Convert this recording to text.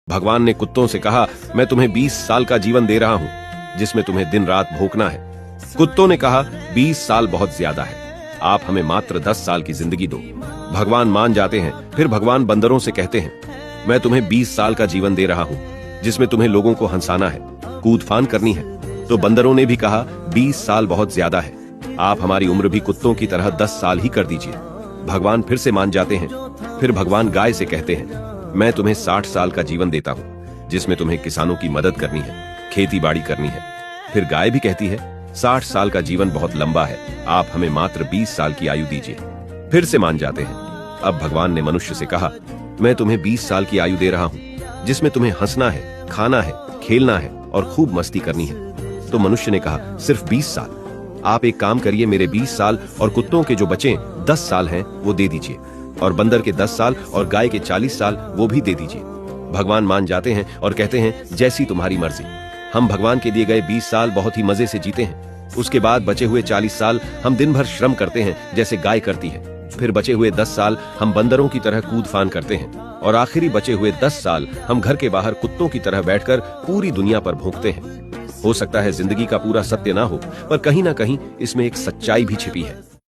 भगवान ने कुत्तों से कहा, मैं तुम्हें 20 साल का जीवन दे रहा हूँ, जिसमें तुम्हें दिन रात भूखना है। कुत्तों ने कहा, 20 साल बहुत ज्यादा है, आप हमें मात्र 10 साल की जिंदगी दो। भगवान मान जाते हैं। फिर भगवान बंदरों से कहते हैं, मैं तुम्हें 20 साल का जीवन दे रहा हूँ, जिसमें तुम्हें लोगों को हंसाना है, कूद फान करनी है। तो बंदरों ने भी कहा, 20 साल बहुत ज्यादा है, आप हमारी उम्र भी कुत्तों की तरह 10 साल ही कर दीजिए। भगवान फिर से मान जाते हैं। फिर भगवान गाय से कहते हैं, मैं तुम्हें 60 साल का जीवन देता हूँ, जिसमें तुम्हें किसानों की मदद करनी है, खेती बाड़ी करनी है। फिर गाय भी कहती है, 60 साल का जीवन बहुत लंबा है, आप हमें मात्र 20 साल की आयु दीजिए। फिर से मान जाते हैं। अब भगवान ने मनुष्य से कहा, मैं तुम्हें 20 साल की आयु दे रहा हूँ, जिसमें तुम्हें हंसना है, खाना है, खेलना है और खूब मस्ती करनी है। तो मनुष्य ने कहा, सिर्फ 20 साल? आप एक काम करिए, मेरे 20 साल और कुत्तों के जो बचे 10 साल हैं वो दे दीजिए, और बंदर के 10 साल और गाय के 40 साल वो भी दे दीजिए। भगवान मान जाते हैं और कहते हैं, जैसी तुम्हारी मर्जी। हम भगवान के दिए गए 20 साल बहुत ही मजे से जीते हैं। उसके बाद बचे हुए 40 साल हम दिन भर श्रम करते हैं, जैसे गाय करती है। फिर बचे हुए 10 साल हम बंदरों की तरह कूद फान करते हैं, और आखिरी बचे हुए 10 साल हम घर के बाहर कुत्तों की तरह बैठकर पूरी दुनिया पर भौंकते हैं। हो सकता है जिंदगी का पूरा सत्य ना हो, पर कहीं ना कहीं इसमें एक सच्चाई भी छिपी है।